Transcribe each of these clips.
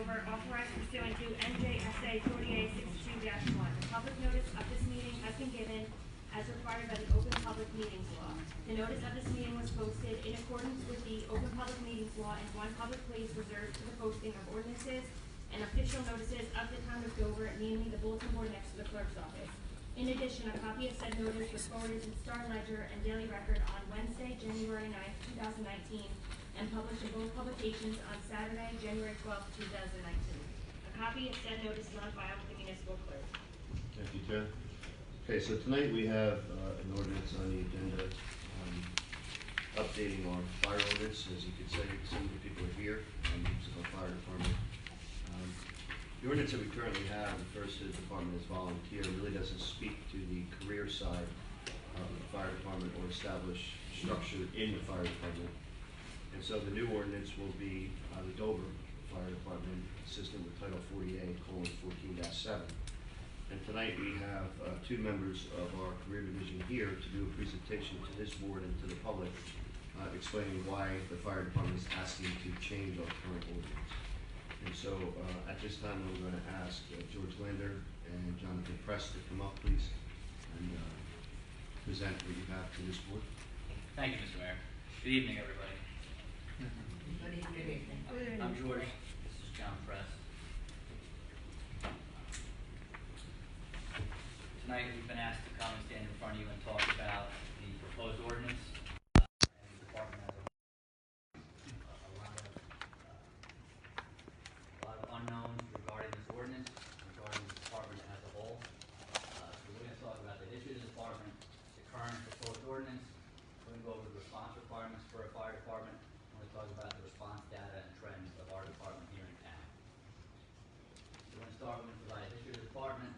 Dover, authorized pursuant to NJSA 4862-1. The public notice of this meeting has been given as required by the Open Public Meetings Law. The notice of this meeting was posted in accordance with the Open Public Meetings Law in one public place reserved for the posting of ordinances and official notices of the town of Dover, namely the bulletin board next to the clerk's office. In addition, a copy of said notice was forwarded to the Star Ledger and Daily Record on Wednesday, January 9th, 2019, and published in both publications on Saturday, January 12th, 2019. A copy of said notice is on file with the municipal clerk. Thank you, Jen. Okay, so tonight we have an ordinance on the agenda updating our fire ordinance. As you could say, some of the people are here, members of our fire department. The ordinance that we currently have refers to the department as volunteer, really doesn't speak to the career side of the fire department or established structure in the fire department. And so the new ordinance will be the Dover Fire Department consistent with Title 48:14-7. And tonight we have two members of our career division here to do a presentation to this board and to the public explaining why the fire department is asking to change our current ordinance. And so at this time we're going to ask George Lander and Jonathan Press to come up, please, and present what you have to this board. Thank you, Mr. Mayor. Good evening, everybody. Good evening. I'm George. This is John Press. Tonight we've been asked to come and stand in front of you and talk about the proposed ordinance and the department as a lot of unknowns regarding this ordinance, regarding the department as a whole. So we're going to talk about the history of the department, the current proposed ordinance. We're going to go over the response requirements for a fire department. We're going to talk about the response data and trends of our department here in town. So we're going to start with provide a history of the department.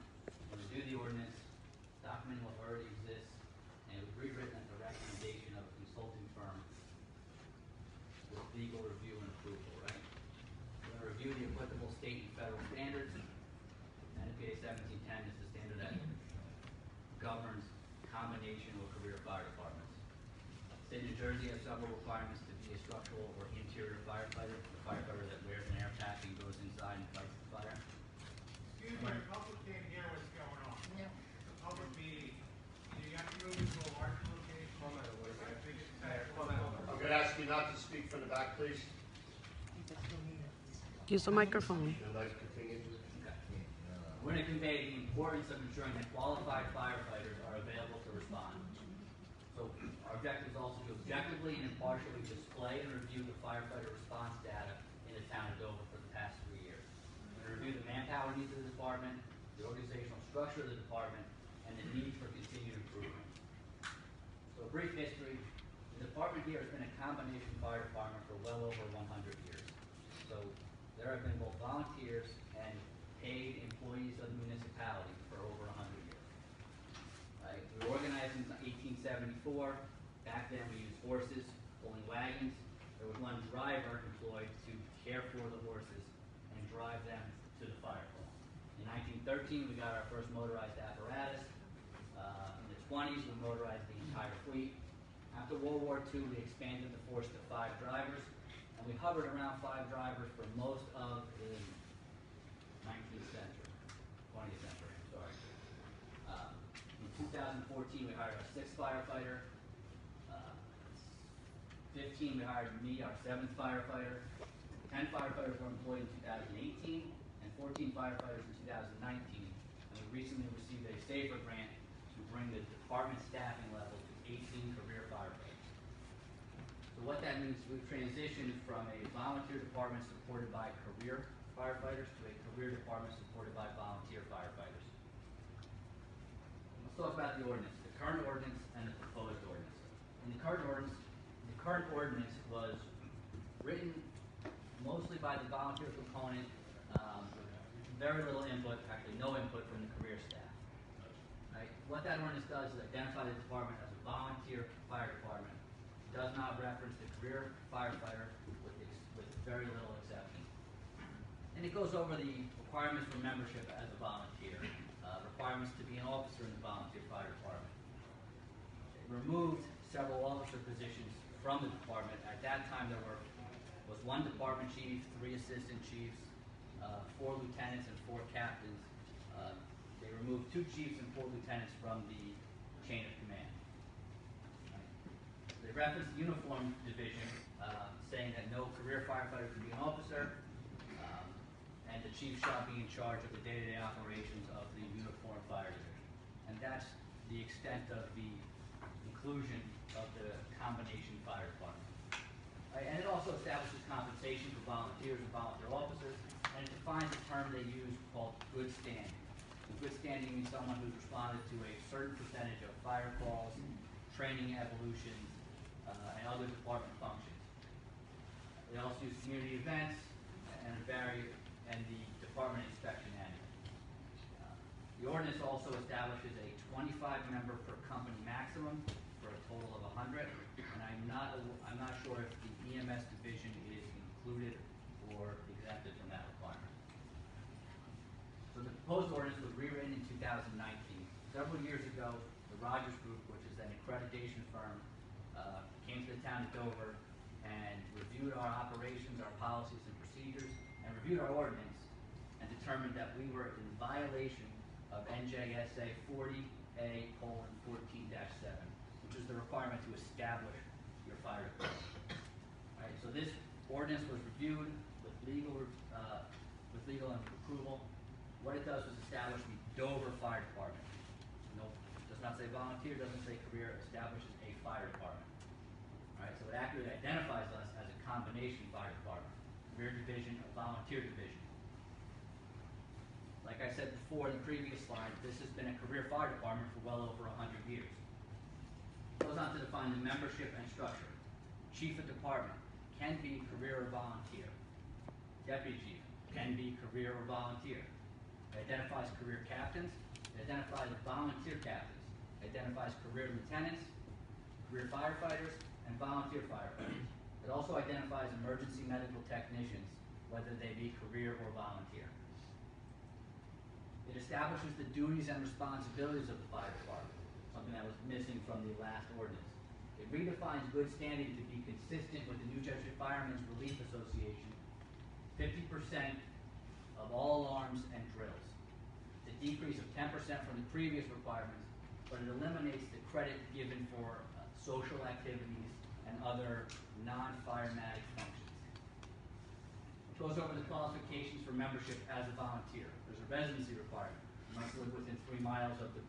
We're going to do the ordinance, document what already exists, and it was rewritten at the recommendation of a consulting firm with legal review and approval, right? We're going to review the applicable state and federal standards. NFPA 1710 is the standard that governs combination or career fire departments. State of New Jersey has several requirements to be a structural or interior firefighter, a firefighter that wears an air pack and goes inside and fights the fire. Excuse me, the public can't hear what's going on. No. The public meeting, you have to move into a larger location. I'm going to ask you not to speak from the back, please. Use the microphone. I'd like to continue. We're going to convey the importance of ensuring that qualified firefighters are available to respond. So our objective is also to objectively and impartially display and review the firefighter response data in the town of Dover for the past 3 years. We're going to review the manpower needs of the department, the organizational structure of the department, and the need for continued improvement. So a brief history. The department here has been a combination fire department for well over 100 years. So there have been both volunteers and paid employees of the municipality for over 100 years. Right? We were organized in 1874. Back then we used horses, pulling wagons. There was one driver employed to care for the horses and drive them to the fire hall. In 1913 we got our first motorized apparatus. In the 20s we motorized the entire fleet. After World War II we expanded the force to 5 drivers, and we hovered around 5 drivers for most of the 20th century, sorry. In 2014, we hired our 6th firefighter. 15, we hired me, our 7th firefighter. 10 firefighters were employed in 2018, and 14 firefighters in 2019. And we recently received a SAFER grant to bring the department staffing level to 18 career firefighters. So what that means, we've transitioned from a volunteer department supported by career firefighters to a career department supported by volunteer firefighters. Let's talk about the ordinance, the current ordinance and the proposed ordinance. In the current ordinance was written mostly by the volunteer component, very little input, actually no input from the career staff. Right? What that ordinance does is identify the department as a volunteer fire department. It does not reference the career firefighter with very little exception. And it goes over the requirements for membership as a volunteer, requirements to be an officer in the volunteer fire department. It removed several officer positions from the department. At that time there was 1 department chief, 3 assistant chiefs, 4 lieutenants and 4 captains. They removed 2 chiefs and 4 lieutenants from the chain of command. They referenced the uniform division, saying that no career firefighter can be an officer, and the chief shall be in charge of the day-to-day operations of the uniformed fire division. And that's the extent of the inclusion of the combination fire department. Right, and it also establishes compensation for volunteers and volunteer officers, and it defines a term they use called good standing. And good standing means someone who's responded to a certain percentage of fire calls, training evolutions, and other department functions. They also use community events and the department inspection annually. The ordinance also establishes a 25-member per company maximum for a total of 100, and I'm not sure if the EMS division is included or exempted from that requirement. So the proposed ordinance was rewritten in 2019. Several years ago, the Rogers Group, which is an accreditation firm, came to the town of Dover and reviewed our operations, our policies and procedures, and reviewed our ordinance, and determined that we were in violation of NJSA 40A:14-7, which is the requirement to establish your fire department. Right, so this ordinance was reviewed with legal and approval. What it does is establish the Dover Fire Department. No, does not say volunteer, doesn't say career, establishes a fire department. All right, so it accurately identifies us as a combination fire department, career division, a volunteer division. Like I said before in the previous slide, this has been a career fire department for well over 100 years. It goes on to define the membership and structure. Chief of department can be career or volunteer. Deputy chief can be career or volunteer. It identifies career captains. It identifies volunteer captains. It identifies career lieutenants, career firefighters, and volunteer firefighters. It also identifies emergency medical technicians, whether they be career or volunteer. It establishes the duties and responsibilities of the fire department, something that was missing from the last ordinance. It redefines good standing to be consistent with the New Jersey Firemen's Relief Association, 50% of all alarms and drills. It's a decrease of 10% from the previous requirements, but it eliminates the credit given for social activities and other non-firematic functions. It goes over the qualifications for membership as a volunteer. There's a residency requirement. You must live within 3 miles of the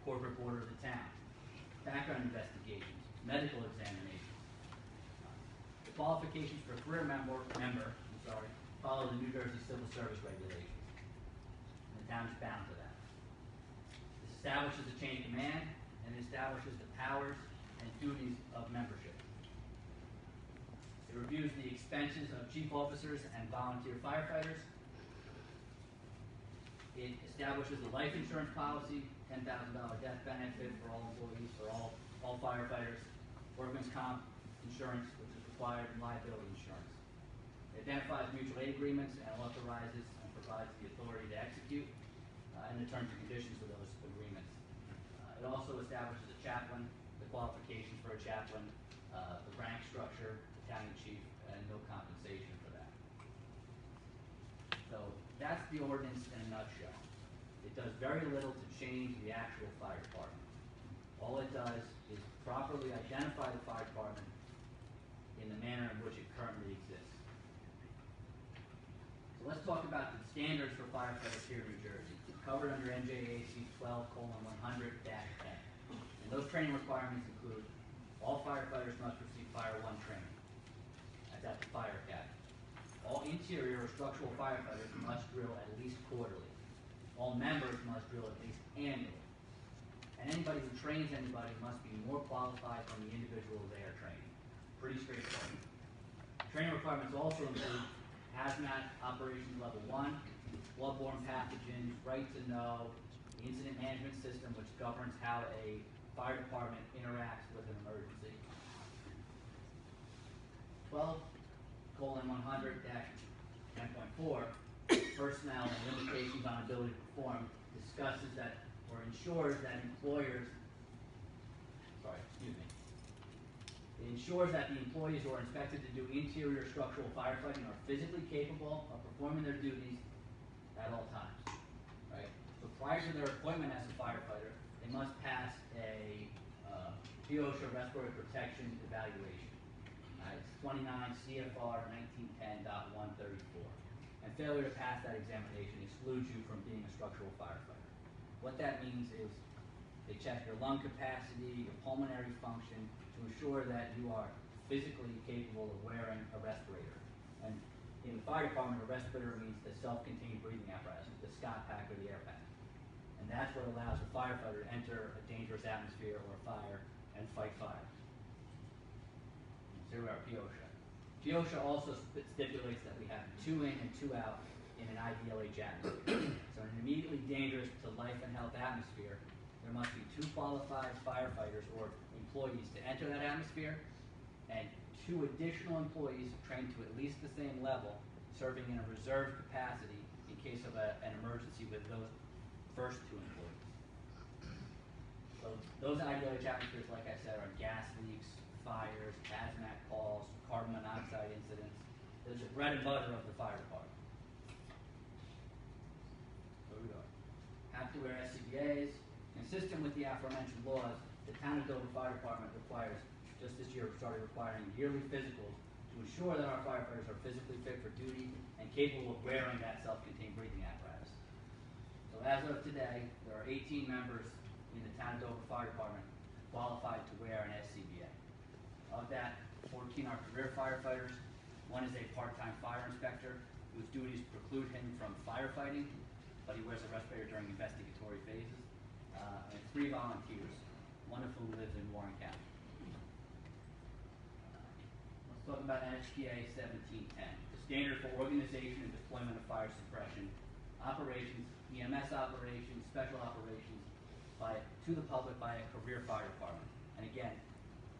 corporate border of the town. Background investigations, medical examinations. The qualifications for a career member follow the New Jersey Civil Service regulations. And the town is bound to that. This establishes the chain of command and establishes the powers and duties of membership. It reviews the expenses of chief officers and volunteer firefighters. It establishes a life insurance policy, $10,000 death benefit for all employees, for all firefighters, workman's comp insurance, which is required, and liability insurance. It identifies mutual aid agreements and authorizes and provides the authority to execute and the terms and conditions for those agreements. It also establishes a chaplain, the qualifications for a chaplain, the rank structure, battalion chief, and no compensation for that. So that's the ordinance in a nutshell. It does very little to change the actual fire department. All it does is properly identify the fire department in the manner in which it currently exists. So let's talk about the standards for firefighters here in New Jersey, covered under NJAC 12:100-10. And those training requirements include all firefighters must receive Fire 1 training. That's at the fire academy. All interior or structural firefighters must drill at least quarterly. All members must drill at least annually. And anybody who trains anybody must be more qualified than the individual they are training. Pretty straightforward. Training requirements also include hazmat operations level 1, bloodborne pathogens, right to know, the incident management system, which governs how a fire department interacts with an emergency. 12:100-10.4, personnel and limitations on ability to perform, discusses that, or ensures that employers, It ensures that the employees who are inspected to do interior structural firefighting are physically capable of performing their duties at all times, right? So prior to their appointment as a firefighter, they must pass a POSHA respiratory protection evaluation. It's 29 CFR 1910.134. And failure to pass that examination excludes you from being a structural firefighter. What that means is they check your lung capacity, your pulmonary function, to ensure that you are physically capable of wearing a respirator. And in the fire department, a respirator means the self-contained breathing apparatus, the Scott pack or the air pack. And that's what allows a firefighter to enter a dangerous atmosphere or a fire and fight fire. So here we are, POSHA. POSHA also stipulates that we have 2 in and 2 out in an IDLH atmosphere. So in an immediately dangerous to life and health atmosphere, there must be 2 qualified firefighters or employees to enter that atmosphere, and 2 additional employees trained to at least the same level, serving in a reserve capacity in case of an emergency with those first 2 employees. So those IDLH atmospheres, like I said, are gas leaks, fires, hazmat calls, carbon monoxide incidents. Those are bread and butter of the fire department. Here we go. Have to wear SCBAs. Consistent with the aforementioned laws, the Town of Dover Fire Department requires, just this year, started requiring yearly physicals to ensure that our firefighters are physically fit for duty and capable of wearing that self-contained breathing apparatus. So as of today, there are 18 members in the Town of Dover Fire Department qualified to wear an SCBA. Of that, 14 are career firefighters. 1 is a part-time fire inspector whose duties preclude him from firefighting, but he wears a respirator during investigatory phases. And 3 volunteers, 1 of whom lives in Warren County. Let's talk about NFPA 1710, the standard for organization and deployment of fire suppression operations, EMS operations, special operations to the public by a career fire department. And again,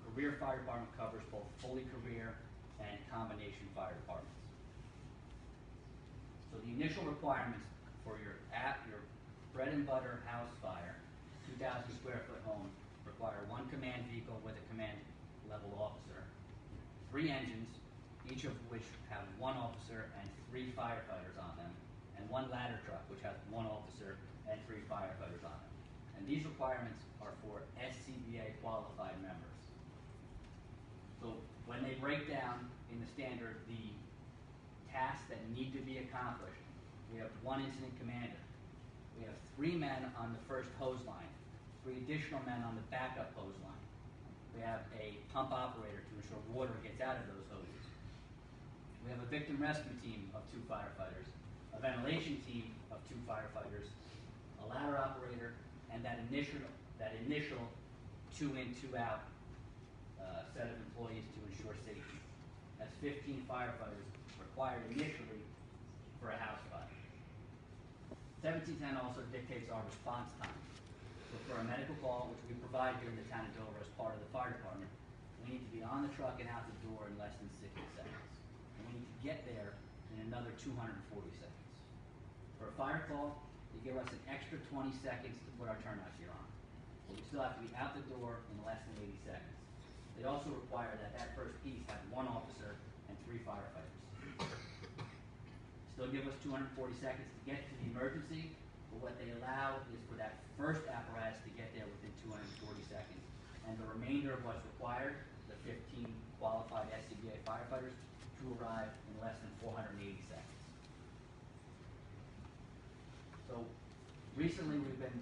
career fire department covers both fully career and combination fire departments. So the initial requirements for your bread and butter house fire, 2,000 square foot home, require 1 command vehicle with a command level officer, 3 engines, each of which have 1 officer and 3 firefighters on them, and 1 ladder truck, which has 1 officer and 3 firefighters on it. And these requirements are for SCBA qualified members. So when they break down in the standard the tasks that need to be accomplished, we have 1 incident commander. We have 3 men on the first hose line, 3 additional men on the backup hose line. We have a pump operator to ensure water gets out of those hoses. We have a victim rescue team of 2 firefighters, a ventilation team of 2 firefighters, a ladder operator, and that initial 2 in, 2 out set of employees to ensure safety. That's 15 firefighters required initially for a house fire. 1710 also dictates our response time. So for a medical call, which we provide here in the Town of Dover as part of the fire department, we need to be on the truck and out the door in less than 60 seconds. And we need to get there in another 240 seconds. For a fire call, they give us an extra 20 seconds to put our turnout gear on. But we still have to be out the door in less than 80 seconds. They also require that first piece have 1 officer and 3 firefighters. Still give us 240 seconds to get to the emergency, but what they allow is for that first apparatus to get there within 240 seconds. And the remainder of what's required, the 15 qualified SCBA firefighters, to arrive in less than 480 seconds. So recently we've been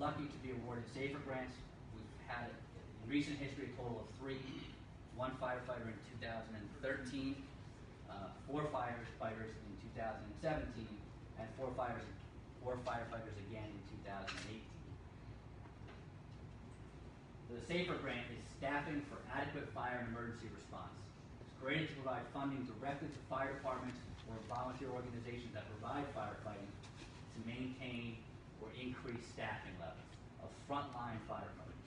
lucky to be awarded SAFER grants. We've had, in recent history, a total of 3, 1 firefighter in 2013, 4 firefighters in 2017, and 4 firefighters again in 2018. The SAFER grant is staffing for adequate fire and emergency response. It's created to provide funding directly to fire departments or volunteer organizations that provide firefighting to maintain or increase staffing levels of frontline firefighters.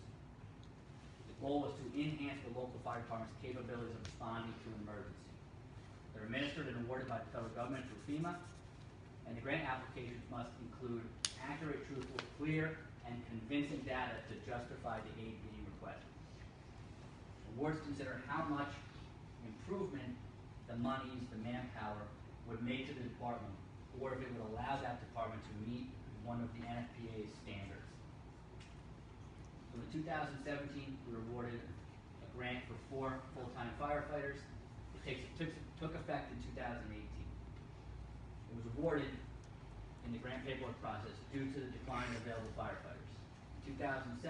The goal is to enhance the local fire department's capabilities of responding to an emergency. They're administered and awarded by the federal government through FEMA, and the grant applications must include accurate, truthful, clear, and convincing data to justify the aid being requested. boards consider how much improvement the monies, the manpower, would make to the department, or if it would allow that department to meet one of the NFPA's standards. So in 2017, we were awarded a grant for 4 full-time firefighters. Took effect in 2018. It was awarded in the grant paperwork process due to the decline of available firefighters. In 2017,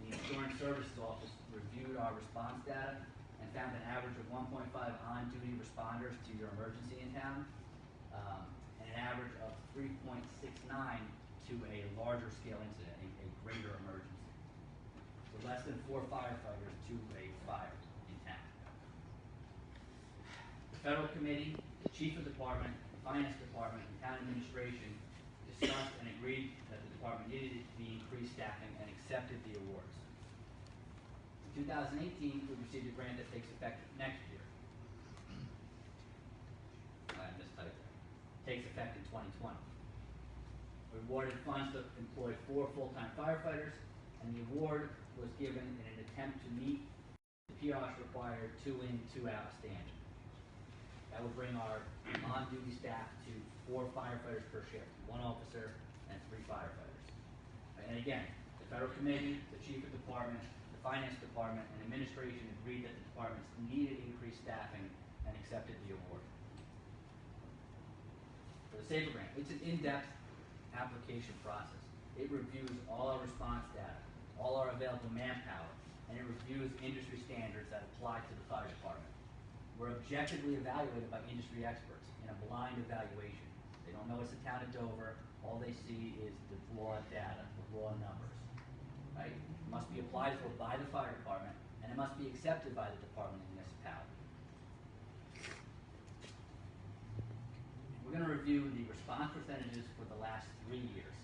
the Insurance Services Office reviewed our response data and found an average of 1.5 on-duty responders to your emergency in town, and an average of 3.69 to a larger scale incident, a greater emergency. So less than 4 firefighters to a fire in town. The federal committee, the chief of department, the finance department, and town administration discussed and agreed that the department needed to be increased staffing and accepted the awards. In 2018, we received a grant that takes effect next year. I mistyped that. Takes effect in 2020. We awarded funds to employ 4 full-time firefighters, and the award was given in an attempt to meet the POS required 2 in, 2 out standard. That would bring our on-duty staff to 4 firefighters per shift, 1 officer and 3 firefighters. And again, the federal committee, the chief of department, the finance department, and administration agreed that the departments needed increased staffing and accepted the award. For the SAFER grant, it's an in-depth application process. It reviews all our response data, all our available manpower, and it reviews industry standards that apply to the fire department. We're objectively evaluated by industry experts in a blind evaluation. They don't know it's the town of Dover. All they see is the raw data, the raw numbers. Right? It must be applied for by the fire department, and it must be accepted by the department and municipality. We're going to review the response percentages for the last 3 years,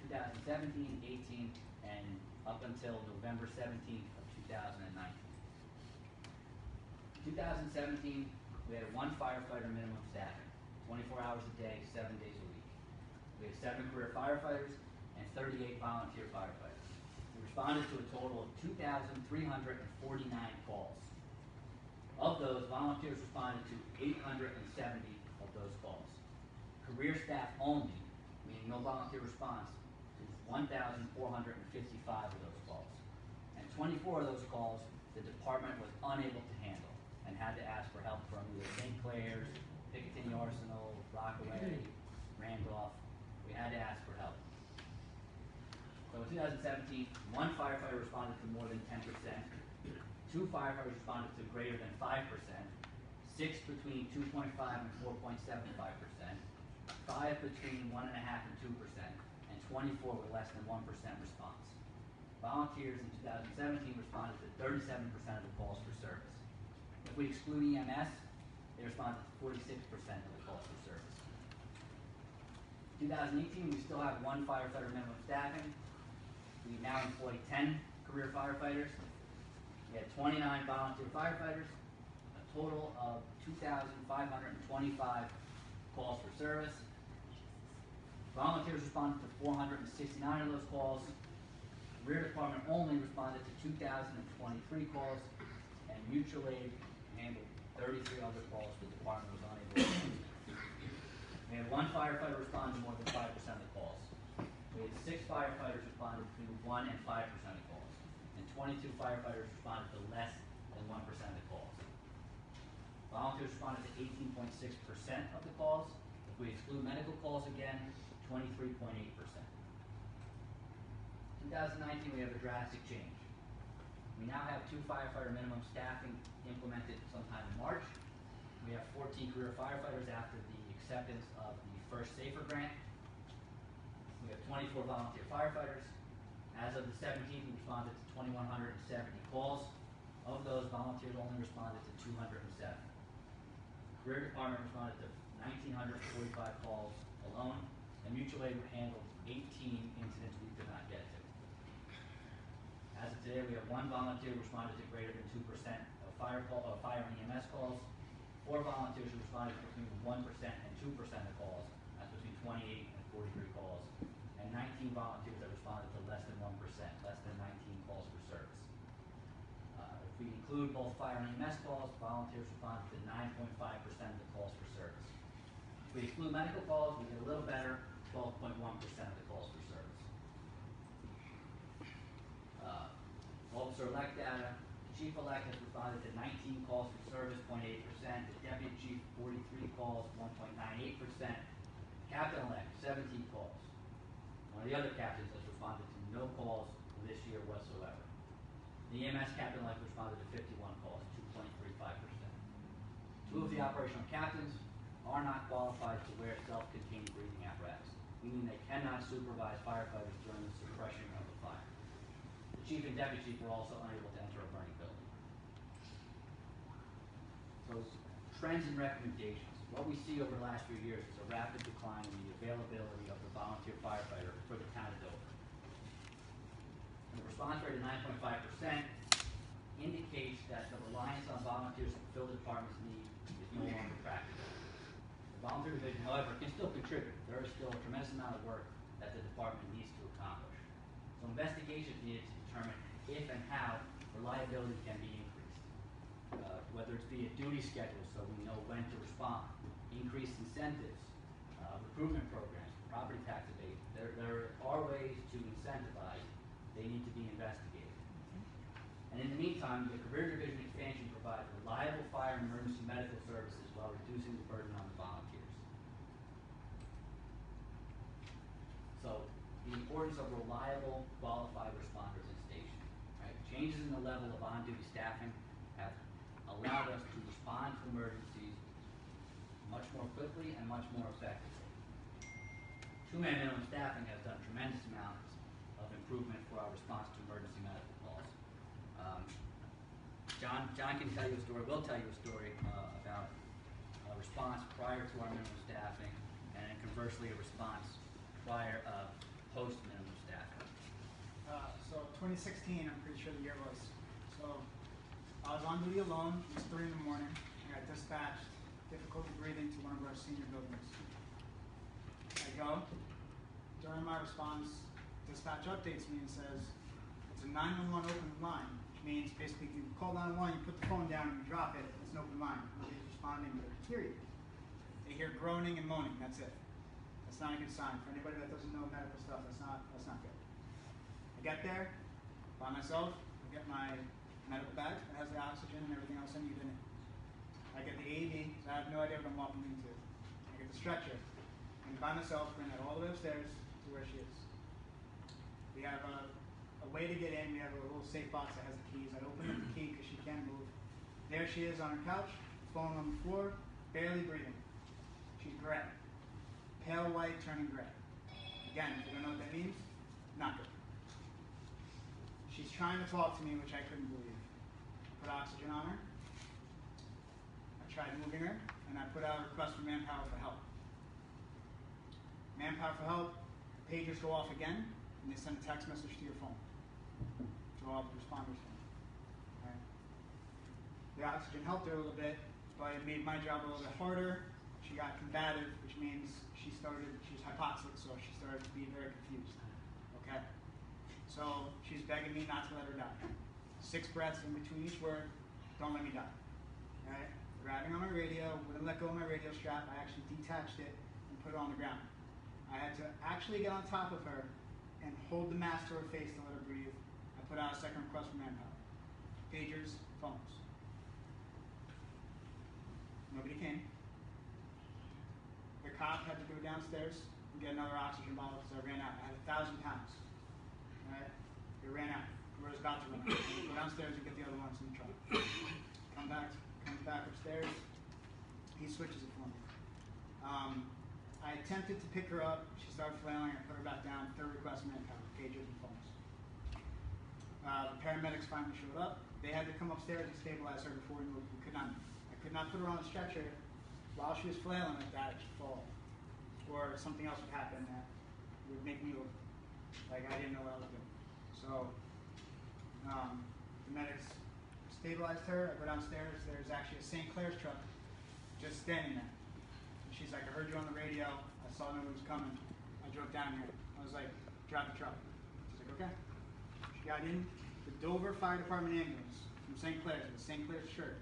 2017, 18, and up until November 17th of 2019. 2017, we had 1 firefighter minimum staffing, 24 hours a day, 7 days a week. We had 7 career firefighters and 38 volunteer firefighters. We responded to a total of 2,349 calls. Of those, volunteers responded to 870 of those calls. Career staff only, meaning no volunteer response, to 1,455 of those calls. And 24 of those calls, the department was unable to handle and had to ask for help from either St. Clair's, Picatinny Arsenal, Rockaway, Randolph. We had to ask for help. So in 2017, 1 firefighter responded to more than 10%, 2 firefighters responded to greater than 5%, 6 between 2.5 and 4.75%, 5 between 1.5 and 2%, and 24 with less than 1% response. Volunteers in 2017 responded to 37% of the calls for service. If we exclude EMS, they responded to 46% of the calls for service. 2018, we still have 1 firefighter minimum staffing. We now employ 10 career firefighters. We had 29 volunteer firefighters, a total of 2,525 calls for service. Volunteers responded to 469 of those calls. The Rear Department only responded to 2,023 calls, and mutual aid handled 33 other calls the department was unable to handle. We had 1 firefighter respond to more than 5% of the calls. We had 6 firefighters responded to 1 and 5% of calls, and 22 firefighters responded to less than 1% of the calls. Volunteers responded to 18.6% of the calls. If we exclude medical calls again, 23.8%. 2019, we have a drastic change. We now have 2 firefighter minimum staffing implemented sometime in March. We have 14 career firefighters after the acceptance of the first SAFER grant. We have 24 volunteer firefighters. As of the 17th, we responded to 2,170 calls. Of those, volunteers only responded to 207. Career department responded to 1,945 calls alone, and mutual aid handled 18 incidents we could not get to. As of today, we have 1 volunteer who responded to greater than 2% of fire and EMS calls, 4 volunteers who responded to between 1% and 2% of calls, that's between 28 and 43 calls, and 19 volunteers that responded to less than 1%, less than 19 calls for service. The If we include both fire and EMS calls, volunteers responded to 9.5% of the calls for service. If we exclude medical calls, we get a little better, 12.1% of the calls for service. Officer-elect data, chief-elect has responded to 19 calls for service, 0.8%, the deputy chief, 43 calls, 1.98%, captain-elect, 17 calls. One of the other captains has responded to no calls this year whatsoever. The EMS captain-elect responded to 51 calls, 2.35%. Two of the operational captains are not qualified to wear self-contained breathing apparatus, meaning they cannot supervise firefighters during the suppression of a fire. The chief and deputy chief were also unable to enter a burning building. So, trends and recommendations. What we see over the last few years is a rapid decline in the availability of the volunteer firefighter for the town of Dover. And the response rate of 9.5% indicates that the reliance on volunteers to fulfill the department's need is no longer practical. The volunteer division, however, can still contribute. There is still a tremendous amount of work that the department needs to accomplish. So investigations needed to determine if and how reliability can be increased. Whether it's via duty schedules so we know when to respond, increased incentives, recruitment programs, property tax abatement. There are ways to incentivize. They need to be investigated. And in the meantime, the career division expansion provides reliable fire and emergency medical services while reducing the burden on the volunteers. So, the importance of reliable, qualified responders in station. Right? Changes in the level of on-duty staffing have allowed us to respond to emergencies much more quickly and much more effectively. Two-man minimum staffing has done tremendous amounts of improvement for our response to emergency medical calls. John can tell you a story, will tell you a story about a response prior to our minimum staffing, and then conversely a response post minimum staffing. So 2016, I'm pretty sure the year was. So I was on duty alone. It was 3 in the morning. I got dispatched, difficulty breathing, to one of our senior buildings. I go. During my response, dispatch updates me and says, it's a 911 open line, which means basically you call 911, you put the phone down and you drop it, it's an open line. Nobody's responding, but they can hear you. They hear groaning and moaning, that's it. That's not a good sign. For anybody that doesn't know medical stuff, that's not good. I get there by myself, I get my medical bag that has the oxygen and everything else I need in it. I get the AED, so I have no idea what I'm walking into. I get the stretcher, and by myself, bring that all the way upstairs to where she is. We have a way to get in. We have a little safe box that has the keys. I open up the key because she can't move. There she is on her couch, phone on the floor, barely breathing. She's gray. Pale white turning gray. Again, if you don't know what that means, not good. She's trying to talk to me, which I couldn't believe. Put oxygen on her. I tried moving her, and I put out a request for manpower for help. Manpower for help, pagers go off again, and they send a text message to your phone, to all the responders' phone. Right. The oxygen helped her a little bit, but it made my job a little bit harder. She got combative, which means she was hypoxic, so she started to be very confused. Okay? So she's begging me not to let her die. 6 breaths in between each word, don't let me die. Right? Grabbing on my radio, wouldn't let go of my radio strap. I actually detached it and put it on the ground. I had to actually get on top of her and hold the mask to her face to let her breathe. I put out a second request for manpower. Pagers, phones. Nobody came. The cop had to go downstairs and get another oxygen bottle because I ran out. I had 1,000 pounds. Right? It ran out. We were about to run out. Go downstairs and get the other ones in the truck. Comes back upstairs. He switches it for me. I attempted to pick her up. She started flailing. I put her back down. Third request, manpower, pagers and phones. The paramedics finally showed up. They had to come upstairs and stabilize her before we moved. I could not put her on a stretcher while she was flailing like that. She'd fall, or something else would happen that would make me look like I didn't know what I was doing. So the medics stabilized her. I go downstairs. There's actually a St. Clair's truck just standing there. She's like, I heard you on the radio. I saw no one was coming. I drove down here. I was like, drive the truck. She's like, okay. She got in the Dover Fire Department ambulance, from St. Clair's, with a St. Clair's shirt,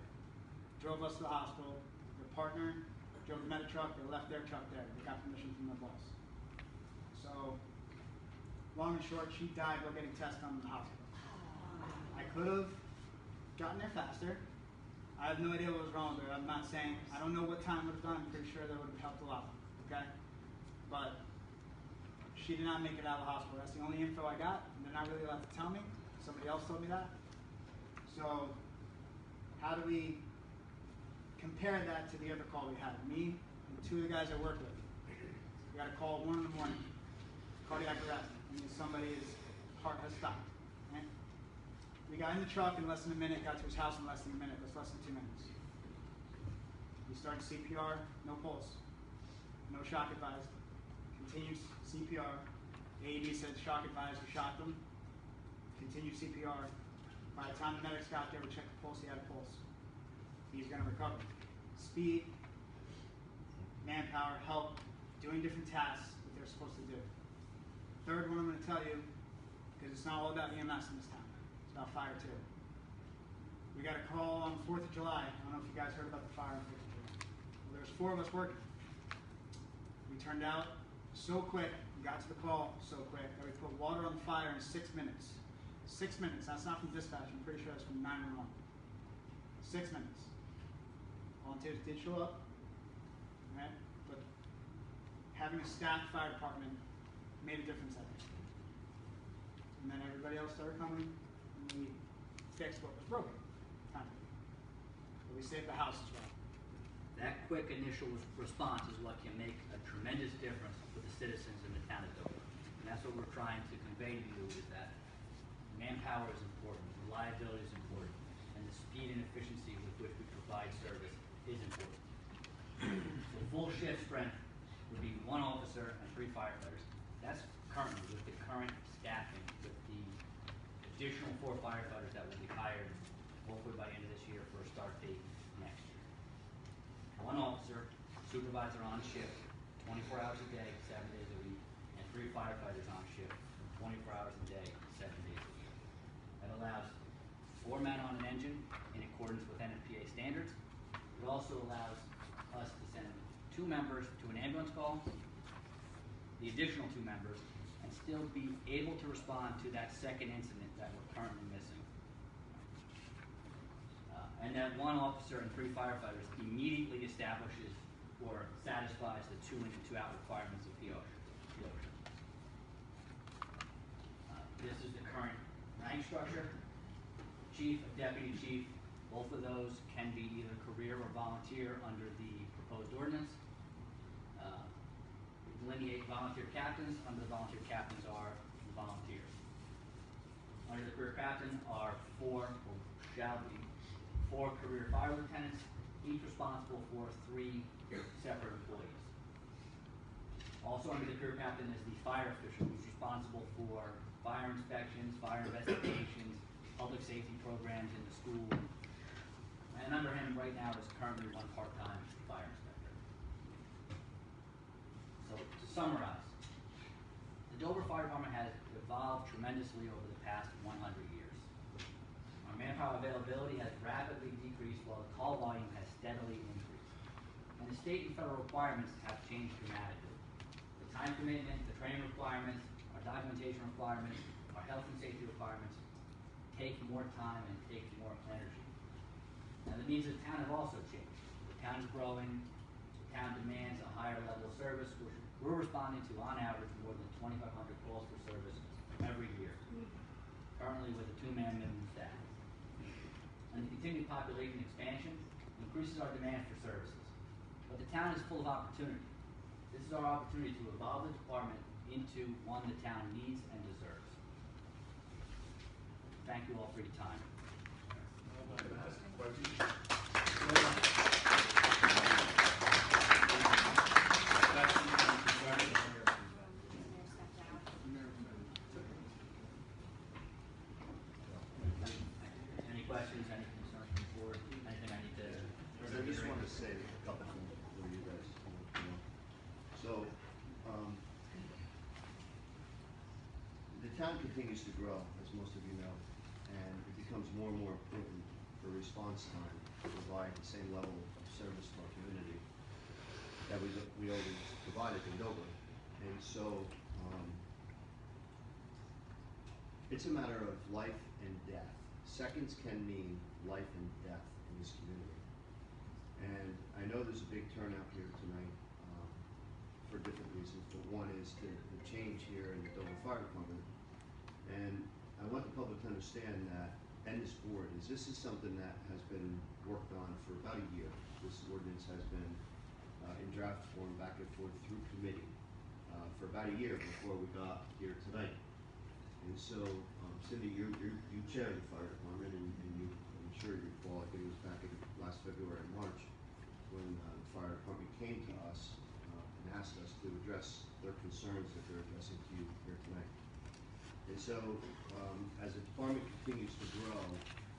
drove us to the hospital. Their partner drove the medic truck. They left their truck there. They got permission from their boss. So, long and short, she died while getting tested on in the hospital. I could have gotten there faster. I have no idea what was wrong with her. I'm not saying, I don't know what time would have done. I'm pretty sure that would have helped a lot. Okay? But she did not make it out of the hospital. That's the only info I got. They're not really allowed to tell me. Somebody else told me that. So, how do we compare that to the other call we had? Me and two of the guys I work with. We got a call at 1 in the morning. Cardiac arrest. I mean, somebody's heart has stopped. Right? We got in the truck in less than a minute, got to his house in less than a minute. That's less than 2 minutes. We started CPR, no pulse, no shock advised. Continued CPR. AED said shock advised, we shocked him. Continued CPR. By the time the medics got there, we checked the pulse, he had a pulse. He's going to recover. Speed, manpower, help, doing different tasks that they're supposed to do. Third one I'm going to tell you, because it's not all about EMS in this town. It's about fire too. We got a call on the 4th of July. I don't know if you guys heard about the fire on the 4th of July. Well, there was 4 of us working. We turned out so quick, we got to the call so quick, that we put water on the fire in 6 minutes. 6 minutes. That's not from dispatch. I'm pretty sure that's from 911. 6 minutes. Volunteers did show up, right? But having a staffed fire department made a difference, I think. And then everybody else started coming, and we fixed what was broken. Kind of. But we saved the house as well. That quick initial response is what can make a tremendous difference for the citizens in the town of Dover. And that's what we're trying to convey to you, is that manpower is important, reliability is important, and the speed and efficiency with which we provide service is important. So full shift strength would be 1 officer and 3 firefighters. That's currently with the current staffing, with the additional 4 firefighters that will be hired hopefully by the end of this year for a start date next year. 1 officer, supervisor on shift, 24 hours a day, 7 days a week, and 3 firefighters on shift, 24 hours a day, 7 days a week. That allows 4 men on an engine in accordance with NFPA standards. It also allows us to send 2 members to an ambulance call, the additional 2 members, and still be able to respond to that second incident that we're currently missing. And that 1 officer and 3 firefighters immediately establishes or satisfies the 2 in and 2 out requirements of POSHA. This is the current rank structure. Chief, deputy chief, both of those can be either career or volunteer under the proposed ordinance. We delineate volunteer captains. Under the volunteer captains are volunteers. Under the career captain are 4, or shall be, 4 career fire lieutenants, each responsible for 3 separate employees. Also under the career captain is the fire official, who's responsible for fire inspections, fire investigations, public safety programs in the school. And under him right now is currently 1 part-time fire inspector. So to summarize, the Dover Fire Department has evolved tremendously over the past 100 years. Our manpower availability has rapidly decreased while the call volume has steadily increased. And the state and federal requirements have changed dramatically. The time commitment, the training requirements, our documentation requirements, our health and safety requirements take more time and take more energy. Now the needs of the town have also changed. The town is growing, the town demands a higher level of service, which we're responding to on average more than 2,500 calls for service every year, currently with a 2-man minimum staff. And the continued population expansion increases our demand for services. But the town is full of opportunity. This is our opportunity to evolve the department into one the town needs and deserves. Thank you all for your time. Any questions, any concerns from the board? Anything I need to? I just wanted to say a couple things for you guys. So, the town continues to grow, as most of you know, and it becomes more and more important for response time to provide the same level of service to our community that we always provided in Dover. And so, it's a matter of life and death. Seconds can mean life and death in this community. And I know there's a big turnout here tonight for different reasons, but one is the change here in the Dover Fire Department. And I want the public to understand that, and this board, this is something that has been worked on for about a year. This ordinance has been in draft form back and forth through committee for about a year before we got here tonight. And so, Cindy, you chair the fire department, and I'm sure you recall, I think it was back in last February and March, when the fire department came to us and asked us to address their concerns that they're addressing to you here tonight. And so, as the department continues to grow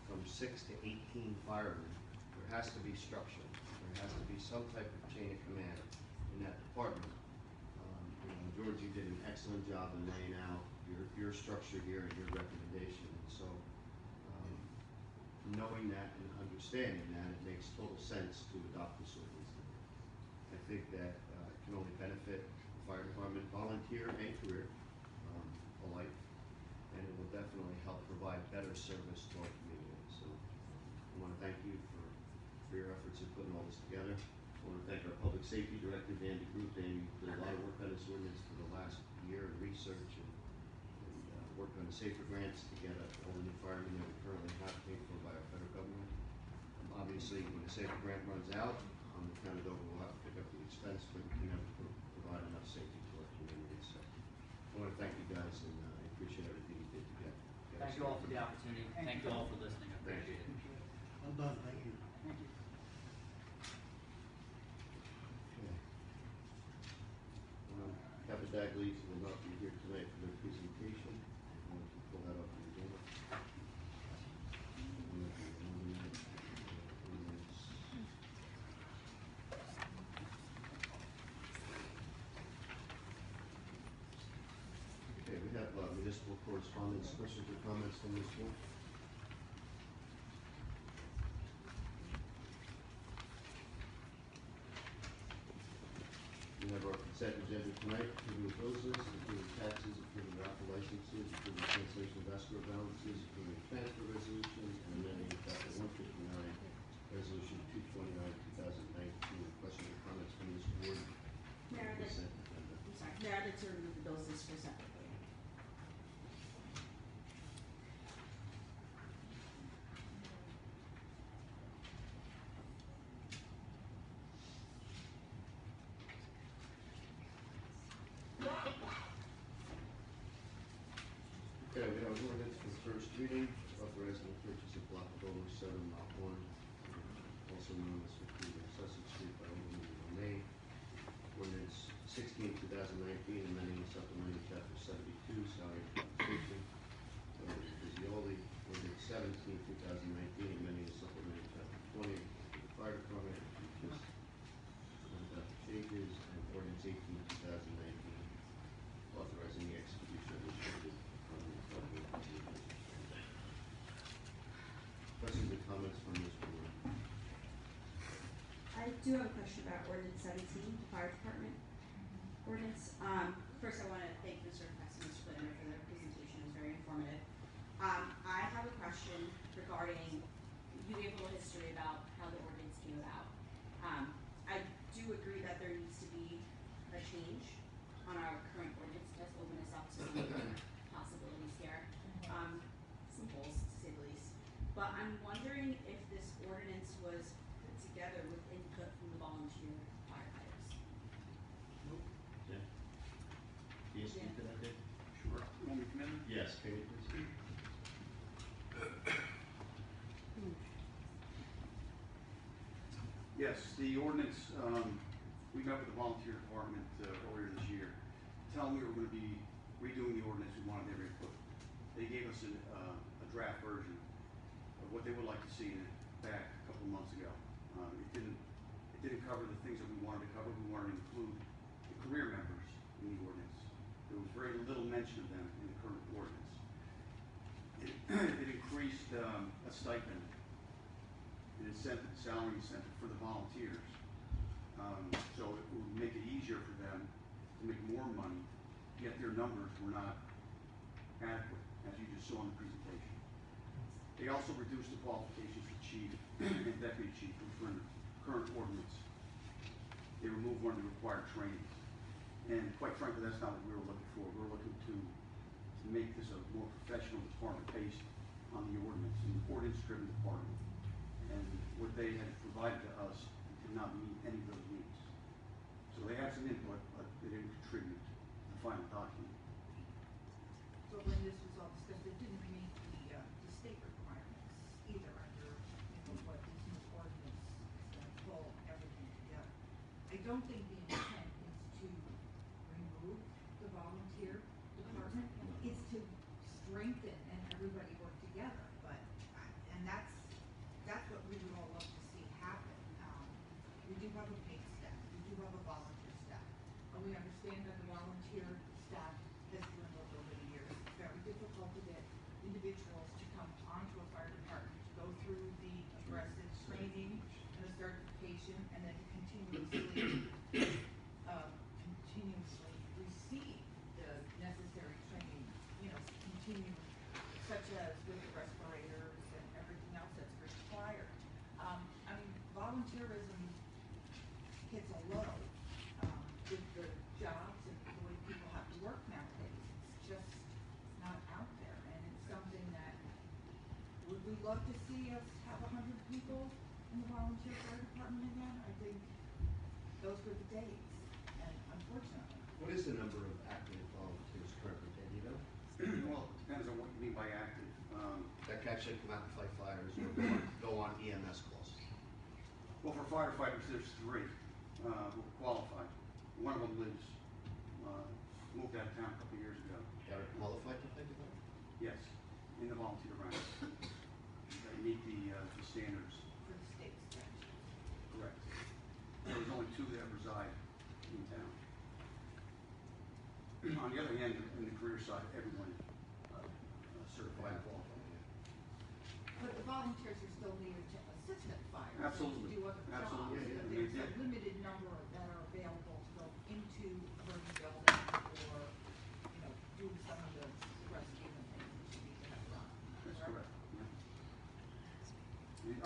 from 6 to 18 firemen, there has to be structure. There has to be some type of chain of command in that department. George, you did an excellent job in laying out your structure here and your recommendation. And so, knowing that and understanding that, it makes total sense to adopt this ordinance. I think that it can only benefit the fire department, volunteer and career alike, and it will definitely help provide better service to our community. So, I want to thank you for your efforts in putting all this together. I want to thank our public safety director, Dan DeGroot. Dan, you did a lot of work on this ordinance for the last year in research and worked on the safer grants to get all the new firemen that we currently have paid for by our federal government. Obviously, when the safer grant runs out, the town of Dover will have to pick up the expense, but we can never provide enough safety to our community. So I want to thank you guys, and I appreciate everything you did to get Thank you all for the opportunity. Thank you all for listening. I Thank appreciate you. it. I'm done, thank you. Thank you. Okay. Captain Dagley will not be here tonight for their presentation. I want to pull that off the agenda. Okay, we have municipal correspondence, questions or comments from this board? We have our consent agenda tonight, approving bills list, approving taxes, approving raffle licenses, approving cancellation of escrow balances, approving transfer resolutions, and amending chapter 159, resolution 229, 2019. Questions or comments from this board? Mayor, I'd like- Consent agenda. I'm sorry, Mayor, I'd like to remove the bills list for separately. Okay, we have an ordinance for first reading, authorizing the purchase of block of over 7 lot 1, also known as 15 Sussex Street by Alderman May. Ordinance 16, 2019, amending and supplementing chapter 72, salary and compensation. Alderman Pizzioli. Ordinance 17, 2019, amending and supplementing chapter 20, the fire department, which is changes, and ordinance 18, 2019, authorizing the execution of restricted questions or comments from this board? I do have a question about ordinance 17, the fire department ordinance. First I want to thank Mr. Pex and Mr. Planner for their presentation, it was very informative. I have a question regarding, you gave a little history about how the ordinance came about. I do agree that there needs to be a change on our current ordinance, to open us up to some possibilities here. Some holes, to say the least. But I'm wondering if this ordinance was put together with input from the volunteer firefighters. Yeah. Can you speak to that, Dave? Sure. You want me to come in? Yes, can you please? Yes, the ordinance, we met with the volunteer department earlier this year. Telling me we were going to be redoing the ordinance, we wanted their input. They gave us a draft version of what they would like to see in it back a couple of months ago. It didn't cover the things that we wanted to cover. We wanted to include the career members in the ordinance. There was very little mention of them in the current ordinance. It increased a stipend incentive, salary incentive for the volunteers. So it would make it easier for them to make more money, yet their numbers were not adequate, as you just saw in the presentation. They also reduced the qualifications for chief and deputy chief, which were in the current ordinance. They removed one of the required trainings. And quite frankly, that's not what we were looking for. We were looking to make this a more professional department based on the ordinance, an ordinance-driven department. And what they had provided to us did not meet any of those needs. So they had some input, but they didn't contribute to the final document. So when this was all discussed, it didn't meet the state requirements either under, what this new ordinance is gonna pull everything together. I don't think the intent is to remove the volunteer department, it's to strengthen and everybody work together, and that's what we would all love to see happen. We do have a paid staff, we do have a volunteer staff, and we understand that the volunteer staff has dwindled over the years. It's very difficult to get individuals to come onto a fire department, to go through the aggressive training and the certification, and then to continuously receive the necessary training, continue, such as with the respirators and everything else that's required. Volunteerism hits a low with the jobs and the way people have to work nowadays. It's just not out there, and it's something that, would we love to see us have 100 people in the volunteer fire department again? I think those were the days, and unfortunately. What is the number of active volunteers currently, Ted, you know? Well, it depends on what you mean by active. That can actually come out and fight fires or go on EMS calls. Well, for firefighters, there's 3 who are qualified. One of them moved out of town a couple of years ago. That are qualified to think about it? Yes, in the volunteer ranks. They meet the standards. For the state statute. Correct. There's only 2 that reside in town. On the other hand, in the career side, everyone certified and qualified. But the volunteers are still needed to assist at fire. Absolutely. To do other jobs. Absolutely. But Yeah, there's yeah. a limited number that are available to go into a burning building or, do some of the rescue and things that you need to have done. That's correct. Yeah.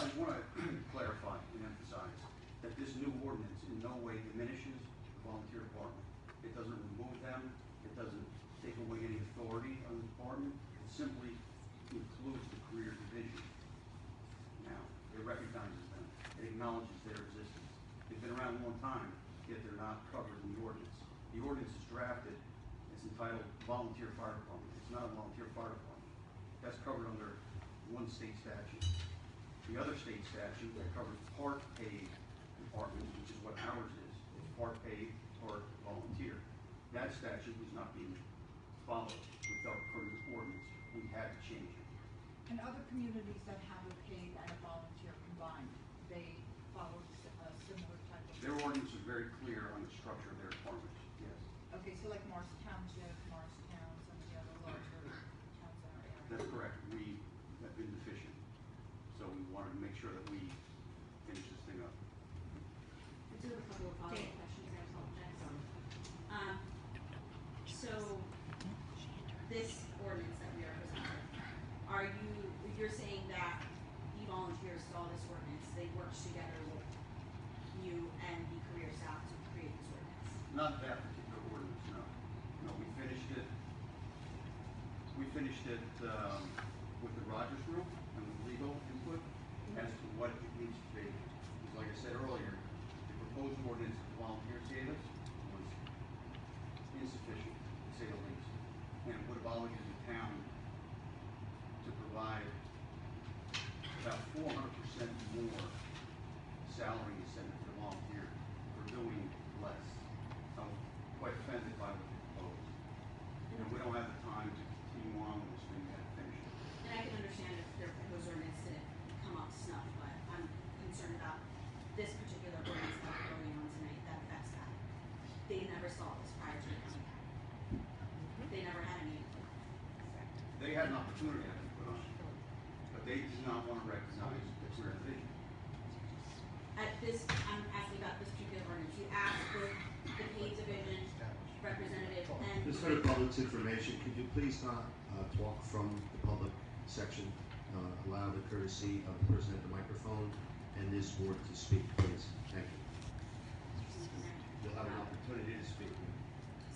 I want to clarify and emphasize that this new ordinance in no way diminishes the volunteer department. It doesn't remove them. It doesn't take away any authority on the department. It simply includes the career division. Now, it recognizes them. It acknowledges their existence. They've been around a long time, yet they're not covered in the ordinance. The ordinance is drafted, it's entitled Volunteer Fire Department. It's not a volunteer fire department. That's covered under one state statute. The other state statute that covers part paid department, which is what ours is, it's part paid, part volunteer. That statute was not being followed with our current ordinance. We had to change it. And other communities that have a paid and a volunteer combined, they follow a similar type of. Their ordinance is very clear on the structure of their departments, yes. Okay, so like Morris Township, Morristown, some of the other larger towns in our area. That's correct. We have been deficient. So we wanted to make sure that we finish this thing up. I do have a couple of follow-up questions, I apologize. So, this ordinance that we are presenting, you're saying that the volunteers saw this ordinance, they worked together with you and the career staff to create this ordinance? Not that particular ordinance, no. No, we finished it with the Rogers Group and the legal input as to what it needs to be. Because like I said earlier, the proposed ordinance that the volunteers gave us was insufficient, to say the least. And it would have obligated the town to provide about 400% more salary incentive to the volunteer for doing less. I'm quite offended by what they proposed. And we don't have the time to continue on with this thing, we have to finish it. And I can understand if their proposed ordinance didn't come up to snuff, but I'm concerned about this particular ordinance that we're going on tonight that affects that. They never saw this prior to it coming back. They never had any input. They had an opportunity to put on, but they did not want to recognize the career division. at this, I'm asking about this particular ordinance, you asked both the paid division representative and. Just for the public's information, could you please not talk from the public section? Allow the courtesy of the person at the microphone and this board to speak, please. Thank you. You'll have an opportunity to speak.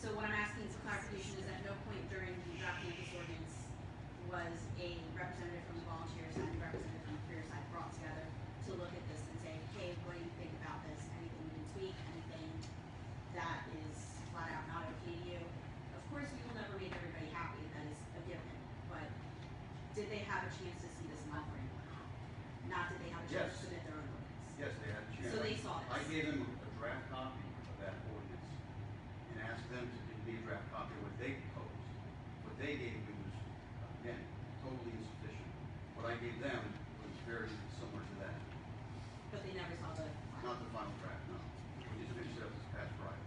So what I'm asking for clarification is at no point during the drafting of this ordinance was a representative from the volunteer side and a representative from the career side brought together to look at this and say, hey, what do you think about this? Anything we can tweak, anything that is flat out not okay to you? Of course, we will never make everybody happy, that is a given, but did they have a chance to see this in offering? Not did they have a chance to Yes. submit their own ordinance? Yes, they had a chance. So they saw this. I gave them a draft copy of that ordinance and asked them to give me a draft copy of what they proposed. What they gave me was, again, totally insufficient. What I gave them was very similar to that. But they never saw the. Not the final draft, no. We just finished it up this past Friday.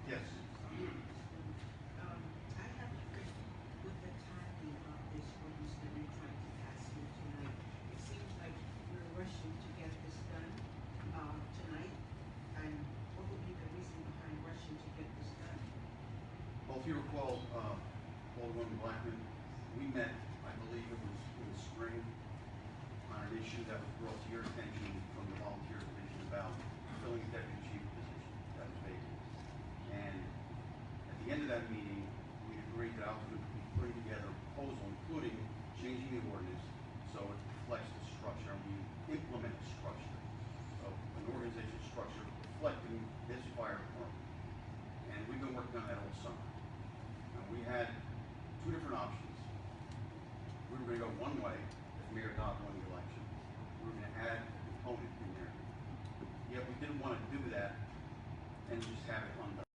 Yes. I have a question with the timing of this ordinance that we're trying to pass here tonight. It seems like we're rushing to get this done, tonight. And what would be the reason behind rushing to get this done? Well, if you recall, Alderman Blackman, we met, I believe it was in the spring, on an issue that was brought to your attention from the volunteer division about filling the deputy chief position that was vacant. And at the end of that meeting, we agreed that I was going to be putting together a proposal, including changing the ordinance so it reflects the structure, and we implement the structure of an organization structure reflecting this fire department. And we've been working on that all summer. And we had two different options. We were going to go one way if Mayor Dodd won the election. We were going to add a component in there. Yet we didn't want to do that and just have it undone.